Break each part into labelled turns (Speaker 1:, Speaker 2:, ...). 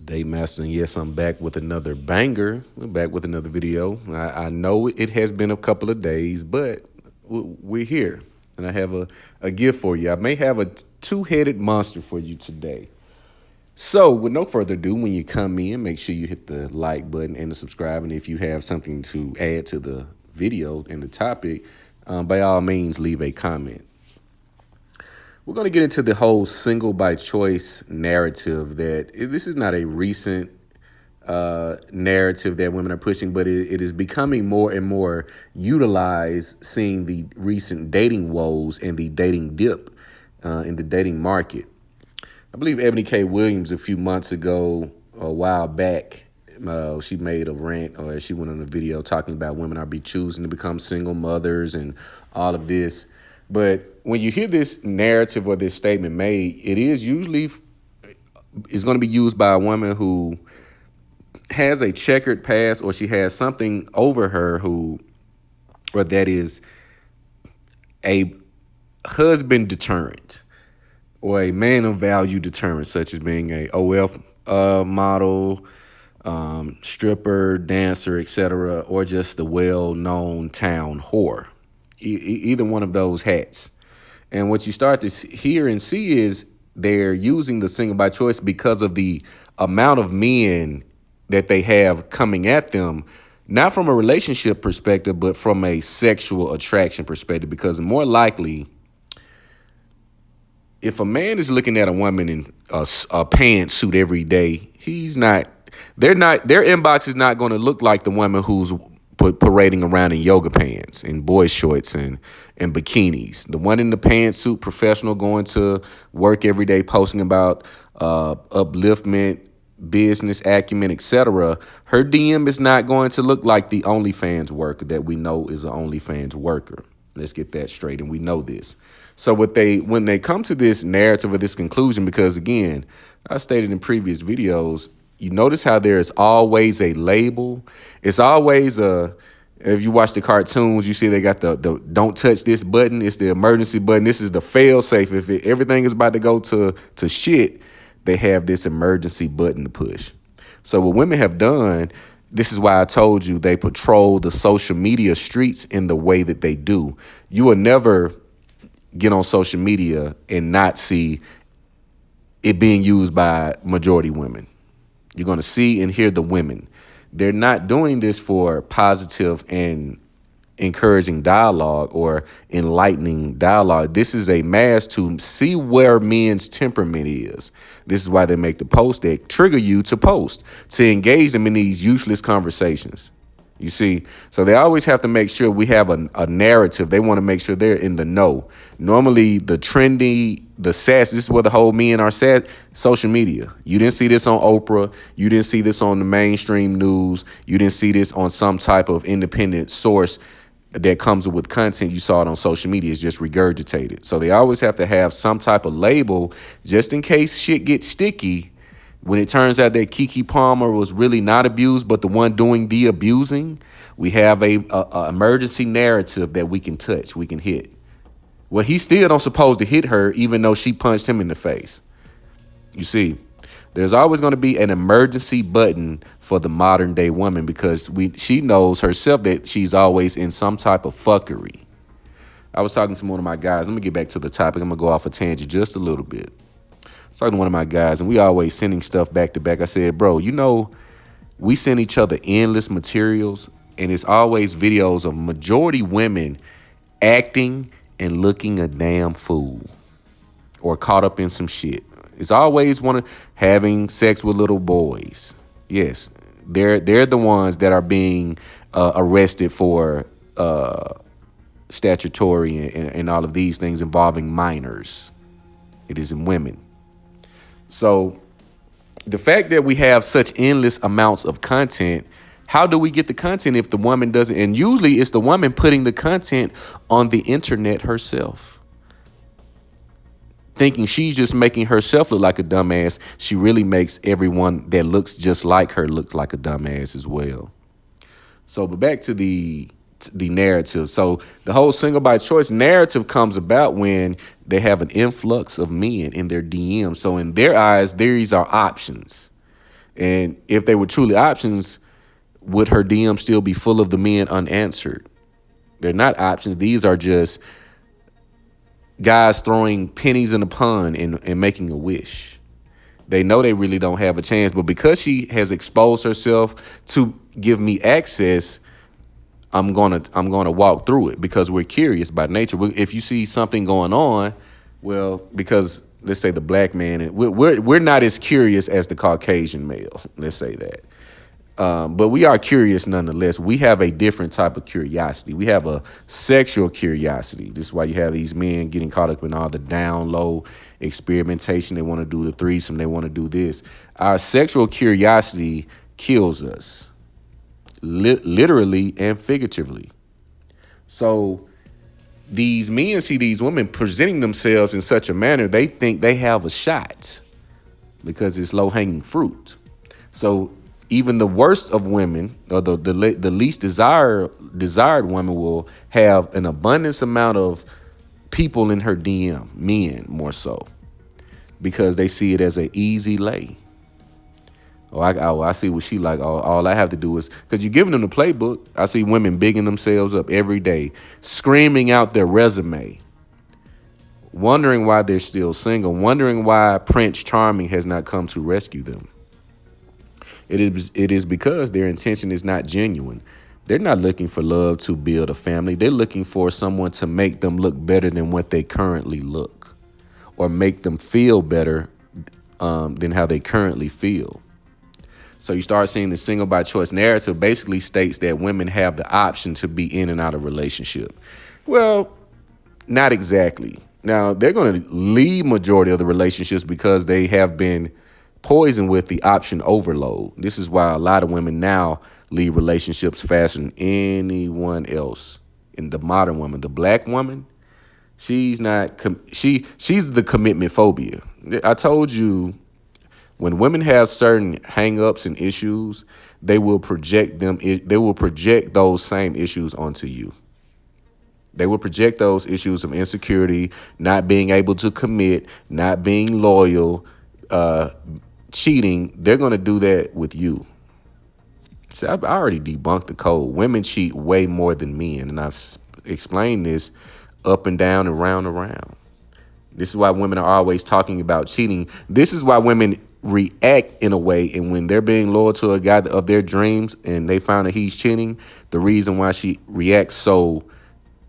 Speaker 1: Day Master, and yes, I'm back with another banger. We're back with another video. I know it has been a couple of days, but we're here, and I have a gift for you. I may have a two-headed monster for you today. So, with no further ado, when you come in, make sure you hit the like button and the subscribe. And if you have something to add to the video and the topic, by all means, leave a comment. We're going to get into the whole single by choice narrative that this is not a recent narrative that women are pushing, but it is becoming more and more utilized, seeing the recent dating woes and the dating dip in the dating market. I believe Ebony K. Williams a few months ago, a while back, she made a rant, or she went on a video talking about women are choosing to become single mothers and all of this. But when you hear this narrative or this statement made, it is usually is going to be used by a woman who has a checkered past, or she has something over her or that is a husband deterrent or a man of value deterrent, such as being a OF model, stripper, dancer, etc., or just a well-known town whore. Either one of those hats. And what you start to hear and see is they're using the single by choice because of the amount of men that they have coming at them, not from a relationship perspective, but from a sexual attraction perspective. Because more likely, if a man is looking at a woman in a pantsuit every day, their inbox is not going to look like the woman who's parading around in yoga pants and boy shorts and bikinis. The one in the pantsuit, professional, going to work every day, posting about upliftment, business acumen, etc. Her DM is not going to look like the OnlyFans worker that we know is an OnlyFans worker. Let's get that straight, and we know this. So when they come to this narrative or this conclusion, because again, I stated in previous videos, you notice how there's always a label. It's always if you watch the cartoons, you see they got the don't touch this button. It's the emergency button. This is the fail safe. If everything is about to go to shit, they have this emergency button to push. So what women have done, this is why I told you they patrol the social media streets in the way that they do. You will never get on social media and not see it being used by majority women. You're going to see and hear the women. They're not doing this for positive and encouraging dialogue or enlightening dialogue. This is a mask to see where men's temperament is. This is why they make the post that trigger you to post, to engage them in these useless conversations. You see, so they always have to make sure we have a narrative. They want to make sure they're in the know. Normally, the trendy, the sass, this is where the whole men are sass, social media. You didn't see this on Oprah. You didn't see this on the mainstream news. You didn't see this on some type of independent source that comes with content. You saw it on social media. It's just regurgitated. So they always have to have some type of label just in case shit gets sticky. When it turns out that Keke Palmer was really not abused, but the one doing the abusing, we have a emergency narrative that we can touch, we can hit. Well, he still don't supposed to hit her, even though she punched him in the face. You see, there's always going to be an emergency button for the modern day woman because she knows herself that she's always in some type of fuckery. I was talking to one of my guys. Let me get back to the topic. I'm going to go off a tangent just a little bit. I was talking to one of my guys, and we always sending stuff back to back. I said, bro, we send each other endless materials, and it's always videos of majority women acting and looking a damn fool or caught up in some shit. It's always having sex with little boys. Yes, they're the ones that are being arrested for statutory and all of these things involving minors. It is in women. So the fact that we have such endless amounts of content, how do we get the content if the woman doesn't? And usually it's the woman putting the content on the internet herself, thinking she's just making herself look like a dumbass. She really makes everyone that looks just like her look like a dumbass as well. So, but back to the narrative. So the whole single by choice narrative comes about when they have an influx of men in their DMs. So in their eyes, these are options. And if they were truly options, would her DM still be full of the men unanswered? They're not options. These are just guys throwing pennies in a pond and making a wish. They know they really don't have a chance, but because she has exposed herself to give me access, I'm gonna walk through it because we're curious by nature. If you see something going on, well, because let's say the black man, and we're not as curious as the Caucasian male. Let's say that. But we are curious nonetheless. We have a different type of curiosity. We have a sexual curiosity. This is why you have these men getting caught up in all the down low experimentation. They want to do the threesome. They want to do this. Our sexual curiosity kills us, literally and figuratively. So these men see these women presenting themselves in such a manner, they think they have a shot because it's low-hanging fruit. So even the worst of women, or the least desired woman, will have an abundance amount of people in her DM, men more so, because they see it as an easy lay. I see what she like. All I have to do is, because you're giving them the playbook. I see women bigging themselves up every day, screaming out their resume, wondering why they're still single, wondering why Prince Charming has not come to rescue them. It is because their intention is not genuine. They're not looking for love to build a family. They're looking for someone to make them look better than what they currently look, or make them feel better than how they currently feel. So you start seeing the single by choice narrative basically states that women have the option to be in and out of relationship. Well, not exactly. Now, they're going to leave majority of the relationships because they have been poisoned with the option overload. This is why a lot of women now leave relationships faster than anyone else. And the modern woman, the black woman, she's not, she's the commitment phobia. I told you, when women have certain hang-ups and issues, they will project those same issues onto you. They will project those issues of insecurity, not being able to commit, not being loyal, cheating. They're going to do that with you. See, I already debunked the code. Women cheat way more than men, and I've explained this up and down and round and round. This is why women are always talking about cheating. This is why women react in a way, and when they're being loyal to a guy of their dreams and they found that he's cheating, the reason why she reacts so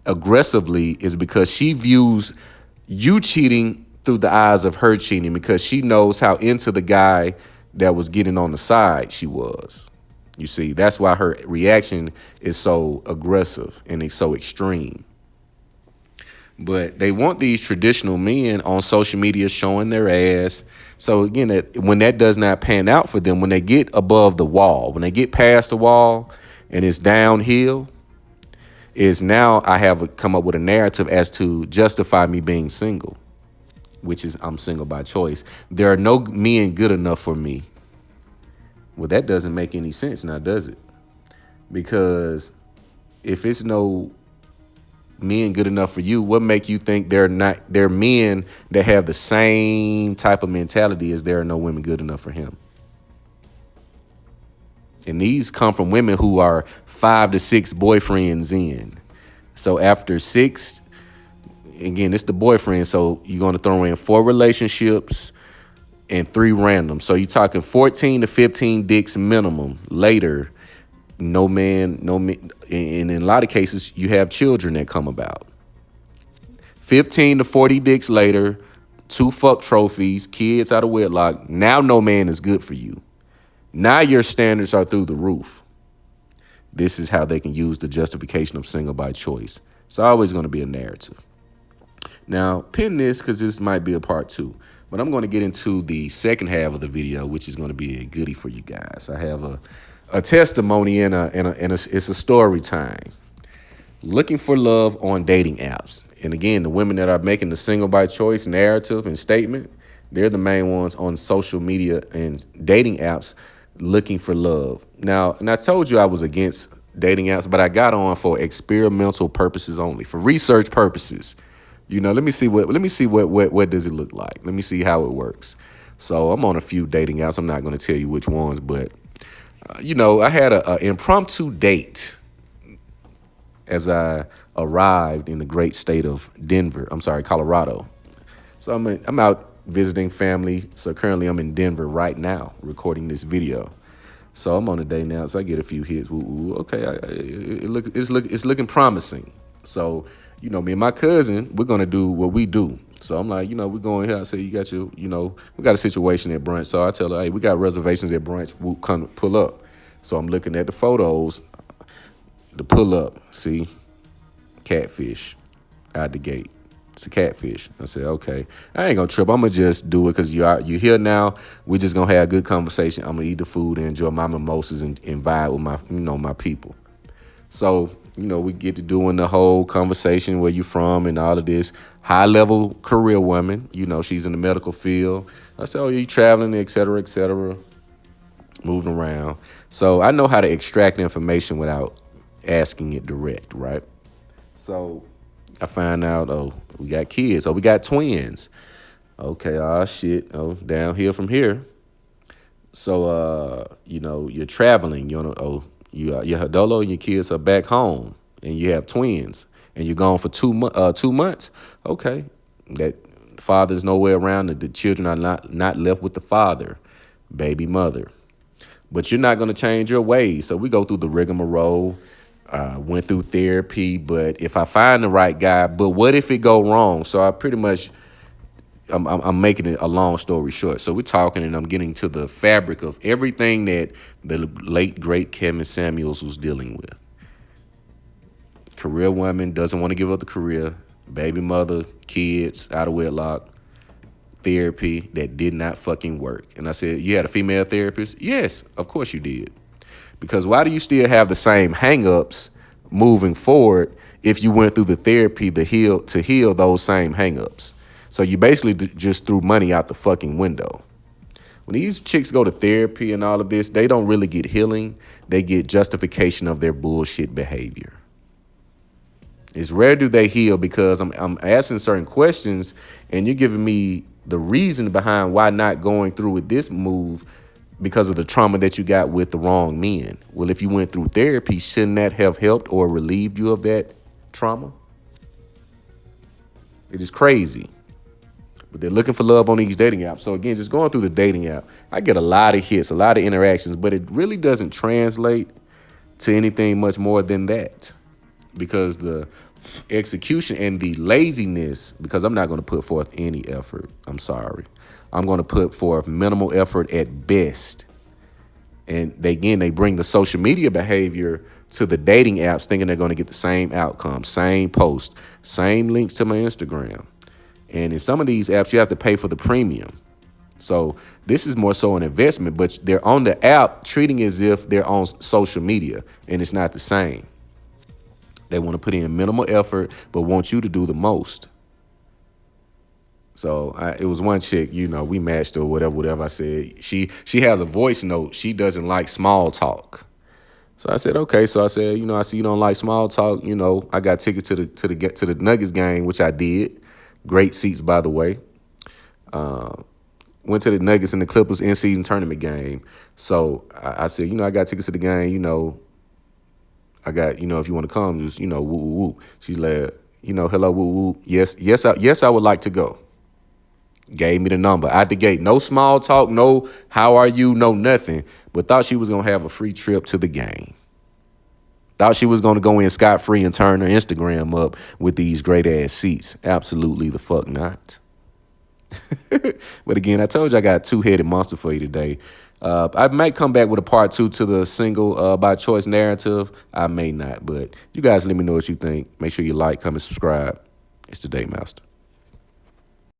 Speaker 1: aggressively is because she views you cheating through the eyes of her cheating, because she knows how into the guy that was getting on the side she was. You see, that's why her reaction is so aggressive and it's so extreme. But they want these traditional men on social media showing their ass. So again, when that does not pan out for them, when they get above the wall, when they get past the wall and it's downhill, is now I have come up with a narrative as to justify me being single, which is I'm single by choice. There are no men good enough for me. Well, that doesn't make any sense now, does it? Because if it's no men good enough for you, what make you think they're men that have the same type of mentality as there are no women good enough for him? And these come from women who are 5 to 6 boyfriends in. So after 6, again, it's the boyfriend. So you're going to throw in 4 relationships and 3 random. So you're talking 14 to 15 dicks minimum. Later, no man. And in a lot of cases, you have children that come about. 15 to 40 dicks later, 2 fuck trophies, kids out of wedlock. Now no man is good for you. Now your standards are through the roof. This is how they can use the justification of single by choice. It's always going to be a narrative. Now, pin this because this might be a part 2. But I'm going to get into the second half of the video, which is going to be a goodie for you guys. I have a testimony and it's a story time. Looking for love on dating apps. And again, the women that are making the single by choice narrative and statement, they're the main ones on social media and dating apps looking for love. Now, and I told you I was against dating apps, but I got on for experimental purposes only, for research purposes. You know, let me see what does it look like? Let me see how it works. So I'm on a few dating apps. I'm not going to tell you which ones, but I had a impromptu date as I arrived in the great state of Colorado. So I'm out visiting family. So currently I'm in Denver right now recording this video. So I'm on a day now, so I get a few hits. Ooh, okay, it's looking promising. So, me and my cousin, we're gonna do what we do. So I'm like, we're going here. I say, we got a situation at brunch. So I tell her, hey, we got reservations at brunch. We'll come pull up. So I'm looking at the photos, the pull up. See, catfish out the gate. It's a catfish. I said, okay, I ain't gonna trip. I'm gonna just do it because you here now. We're just gonna have a good conversation. I'm gonna eat the food and enjoy my mimosas and vibe with my people. So, we get to doing the whole conversation, where you from and all of this. High level career woman, she's in the medical field. I said, oh, you traveling, et cetera, moving around. So I know how to extract information without asking it direct, right? So I find out, oh, we got kids. Oh, we got twins. Okay, shit. Oh, downhill from here. So, you're traveling. Your Hadolo and your kids are back home, and you have twins, and you're gone for 2 months. Okay, that father's nowhere around. The children are not left with the father, baby mother. But you're not going to change your ways. So we go through the rigmarole. Went through therapy, but if I find the right guy, but what if it go wrong? So I pretty much, I'm making it a long story short. So we're talking, and I'm getting to the fabric of everything that the late, great Kevin Samuels was dealing with. Career woman, doesn't want to give up the career, baby mother, kids, out of wedlock, therapy that did not fucking work. And I said, you had a female therapist? Yes, of course you did. Because why do you still have the same hangups moving forward if you went through the therapy to heal those same hangups? So you basically just threw money out the fucking window. When these chicks go to therapy and all of this, they don't really get healing. They get justification of their bullshit behavior. It's rare do they heal, because I'm asking certain questions and you're giving me the reason behind why not going through with this move, because of the trauma that you got with the wrong men. Well, if you went through therapy, shouldn't that have helped or relieved you of that trauma? It is crazy. But they're looking for love on these dating apps. So again, just going through the dating app, I get a lot of hits, a lot of interactions, but it really doesn't translate to anything much more than that. Because the execution and the laziness, because I'm not going to put forth any effort. I'm sorry. I'm going to put forth minimal effort at best. And they bring the social media behavior to the dating apps, thinking they're going to get the same outcome, same post, same links to my Instagram. And in some of these apps, you have to pay for the premium. So this is more so an investment, but they're on the app treating as if they're on social media, and it's not the same. They want to put in minimal effort, but want you to do the most. So it was one chick, we matched or whatever. I said, she has a voice note. She doesn't like small talk. So I said, okay. So I said, I see you don't like small talk. I got tickets to the Nuggets game, which I did. Great seats, by the way. Went to the Nuggets and the Clippers in-season tournament game. So I said, I got tickets to the game. I got, if you want to come, just, woo, woo, woo. She's like, hello, woo, woo. Yes, I would like to go. Gave me the number out the gate. No small talk, no how are you, no nothing. But thought she was going to have a free trip to the game. Thought she was going to go in scot-free and turn her Instagram up with these great-ass seats. Absolutely the fuck not. But again, I told you I got a two-headed monster for you today. I might come back with a part 2 to the single by choice narrative. I may not, but you guys let me know what you think. Make sure you like, comment, subscribe. It's the Day Master.